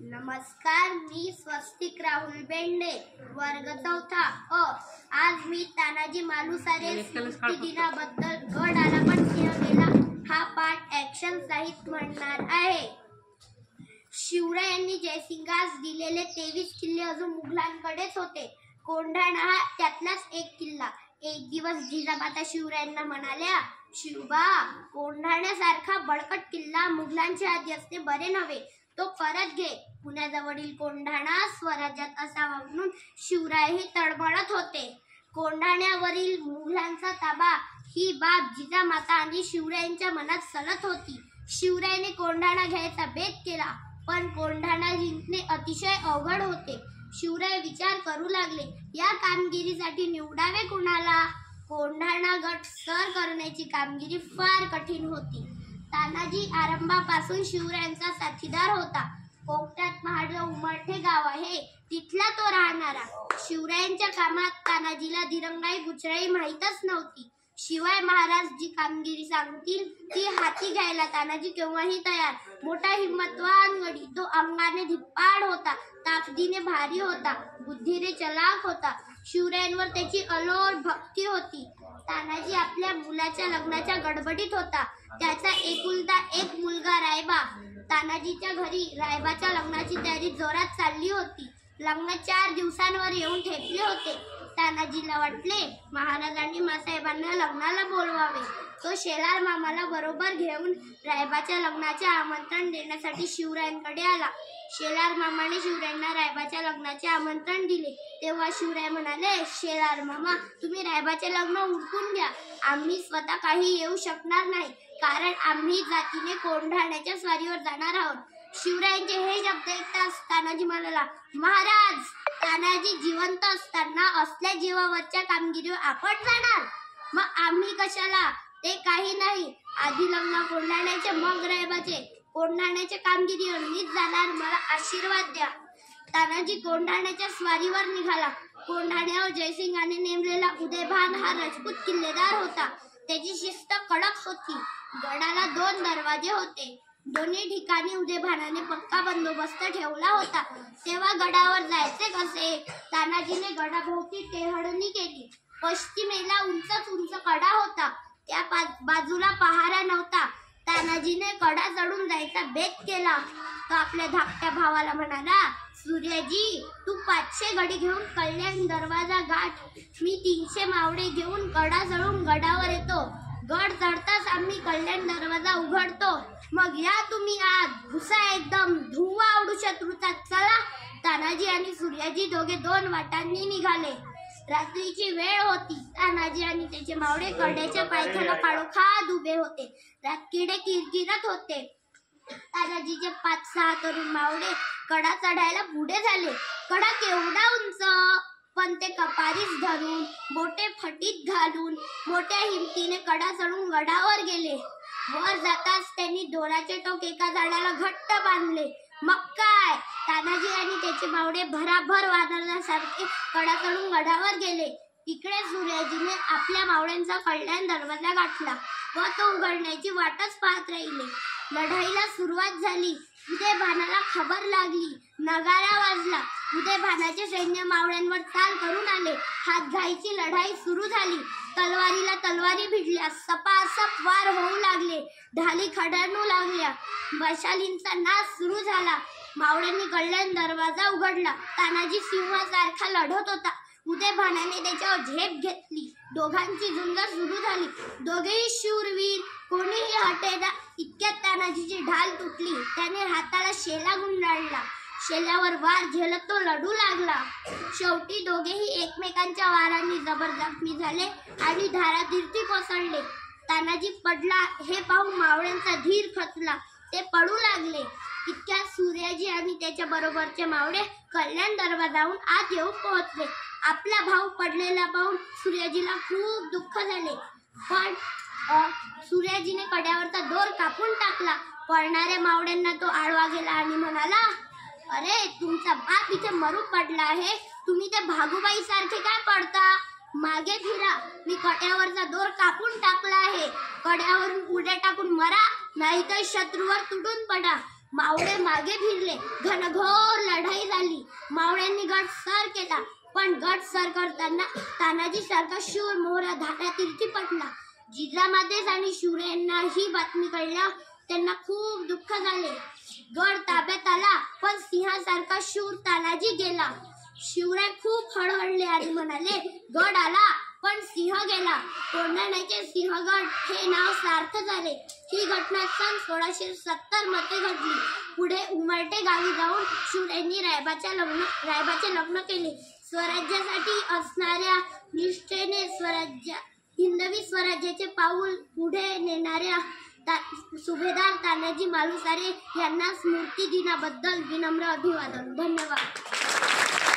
नमस्कार, मी स्वस्तिक राहुल बेंडे, वर्ग 4 अ. आज मी तानाजी मालुसरे स्मृतिदिनाबद्दल गड आला पण सिंह गेला हा पाठ ऍक्शन सहित म्हणणार आहे. शिवरायांनी जयसिंगास दिलेले 23 किल्ले अजून मुघलांकडेच होते. कोंढाणा हा त्यातलाच एक किल्ला. एक दिवस जिजामाता शिवरायांना म्हणाल्या, शिवबा, कोंढाण्यासारखा बळकट किल्ला मुघलांच्या आधी असते बरे नव्हे, तो परत घे. पुण्याजवळील कोंढाणा स्वराज्यात असावा म्हणून शिवरायही तळमळत होते. कोंढाण्यावरील मुघलांचा ताबा ही बाब जिजामाता आणि शिवरायांच्या मनात सलत होती. शिवरायाने कोंढाणा घ्यायचा बेत केला, पण कोंढाणा जिंकणे अतिशय अवघड होते. शिवराय विचार करू लागले, या कामगिरीसाठी निवडावे कोणाला? कोंढाणा गड सर करण्याची कामगिरी फार कठीण होती. तानाजी आरंभापासून शिवरायांचा साथीदार होता. कोकणात महाड उमरठे गाव आहे, तिथला तो राहणारा. शिवरायांच्या कामात तानाजीला दिरंगाई बुचराई माहीतच नव्हती. शिवाय महाराज जी कामगिरी सांगतील ती हाती घ्यायला तानाजी केव्हाही तयार. मोठा हिम्मतवान गडी, तो अंगाने धिप्पाड होता, ताकदीने भारी होता, बुद्धीने चलाक होता. शिवरायांवर त्याची अलोट भक्ती होती. तानाजी आपल्या मुलाच्या लग्नाच्या गडबडीत होता. त्याचा एकुलता एक मुलगा रायबा. तानाजीच्या घरी रायबाच्या लग्नाची तयारी जोरात चालली होती. लग्न 4 दिवसांवर येऊन ठेपले होते. तानाजीला वाटले, महाराजांनी मासाहेबांना लग्नाला बोलवावे. तो शेलार मामाला बरोबर घेऊन रायबाच्या लग्नाचे आमंत्रण देण्यासाठी शिवरायांकडे आला. शेलार मामाने शिवरायांना रायबाच्या लग्नाचे आमंत्रण दिले. तेव्हा शिवराय म्हणाले, शेलार मामा, तुम्ही रायबाचे लग्न उरकून घ्या. आम्ही स्वतः काही येऊ शकणार नाही, कारण आम्ही जातीने कोंढाण्याच्या स्वारीवर जाणार आहोत. शिवरायांचे हे शब्द ऐकताच तानाजी म्हणाला, महाराज, तानाजी जिवंत असताना असल्या जीवावरच्या कामगिरीवर आपण जाणार? मग आम्ही कशाला? ते काही नाही. आधी लग्न कोंढाण्याचे, मग रायबाचे. कोंढाण्याच्या कामगिरीवर मीच जाणार, मला आशीर्वाद द्या. तानाजी कोंढाण्याच्या स्वारीवर निघाला. कोंढाण्यावर जयसिंगाने नेमलेला उदयभान हा राजपूत किल्लेदार होता. त्याची शिस्त कडक होती. गडाला 2 दरवाजे होते. दोन्ही ठिकाणी उदयभानाने पक्का बंदोबस्त ठेवला होता. तेव्हा गडावर जायचे कसे? तानाजीने गडाभोवती टेहळणी केली. पश्चिमेला उंच कडा होता, त्या बाजूला पहारा नव्हता. तानाजीने कडा चढून जायचा बेत केला. तो आपल्या धाकट्या भावाला म्हणाला, सूर्याजी, तू 500 गडी घेऊन कल्याण दरवाजा गाठ. मी 300 मावडे घेऊन कडा चढून गडावर येतो. गड चढताच आम्ही कल्याण दरवाजा उघडतो. मग या तुम्ही आत, घुसा एकदम, धुवा आवडू शत्रूचा. चला. तानाजी आणि सूर्याजी दोघे 2 वाटांनी निघाले. रात्रीची वेळ होती. तानाजी आणि त्याचे मावळे कड्याच्या पायथ्याला काळोखात उभे होते. रातकिडे किरकिरत होते. तानाजीचे 5-6 तरुण मावळे कडा चढायला पुढे झाले. कडा केवढा उंच, पण ते कपारीस धरून, बोटे फटीत घालून मोठ्या हिमतीने कडा चढून गडावर गेले. वर जाताच त्यांनी दोराचे टोक एका झाडाला घट्ट बांधले. मग काय, तानाजी आणि त्याचे मावळे भराभर वादळासारखे कडा चढून गडावर गेले. इकडे सूर्याजीने आपल्या मावळ्यांचा कल्याण दरवाजा गाठला व तो उघडण्याची वाटच पाहत राहिले. लढाईला सुरुवात झाली. उदयभानाला खबर लागली. नगारा वाजला. उदयभानाचे सैन्य मावळ्यांवर चाल करून आले. हातघाईची लढाई सुरू झाली. तलवारीला तलवारी भिडल्या. सपासप वार होऊ लागले. ढाली खडणू लागल्या. मशालींचा नाच सुरू झाला. मावळ्यांनी कल्याण दरवाजा उघडला. तानाजी सिंहासारखा लढत होता. उदयभानाने त्याच्यावर झेप घेतली. दोघांची झुंज सुरू झाली. दोघेही शूरवीर, कोणीही हटेना. इतक्यात तानाजीची ढाल तुटली. त्याने हाताला शेला गुंडाळला. शेल्यावर वार झेलत तो लढू लागला. शेवटी दोघेही एकमेकांच्या वारांनी जबर जखमी झाले आणि धारातीर्थी कोसळले. तानाजी पडला हे पाहून मावळ्यांचा धीर खचला. ते पडू लागले. इतक्यात सूर्याजी आणि त्याच्या बरोबरचे मावळे कल्याण दरवाजाहून आत येऊन पोहोचले. आपला भाऊ पडलेला पाहून सूर्याजीला खूप दुःख झाले. पण सूर्याजीने कड्यावरचा दोर कापून टाकला. पडणाऱ्या मावळ्यांना तो आडवा गेला आणि म्हणाला, अरे, तुमचा बाप इथे मरू पडला आहे, तुम्ही ते भागूबाई सारखे काय पडता? मागे फिरा. मी कड्यावरचा दोर कापून टाकला आहे. कड्यावरून उड्या टाकून मरा, नाहीतर शत्रूवर तुटून पडा. मावळे मागे फिरले. घनघोर लढाई झाली. मावळ्यांनी गट सर केला, पण गट सर करताना तानाजी सारखा शूर मोहरा धारातीर्थी पडला. जिजामातेस आणि शिवरायांना ही बातमी कळल्या. त्यांना खूप दुःख झाले. गड ताब्यात आला, पण सिंहासारखा शूर तानाजी गेला. शिवराय खूप हळहळले आणि म्हणाले, गड आला पण सिंह गेला. कोंढाण्याचे सिंहगड हे नाव सार्थ झाले. ही घटना सन 1670 मध्ये घडली. पुढे उमरटे गावी जाऊन शिवरायांनी रायबाचे लग्न केले. स्वराज्यासाठी असणाऱ्या निष्ठेने हिंदवी स्वराज्याचे पाऊल पुढे नेणाऱ्या सुभेदार तानाजी मालुसरे यांना स्मृती दिनाबद्दल विनम्र अभिवादन. धन्यवाद.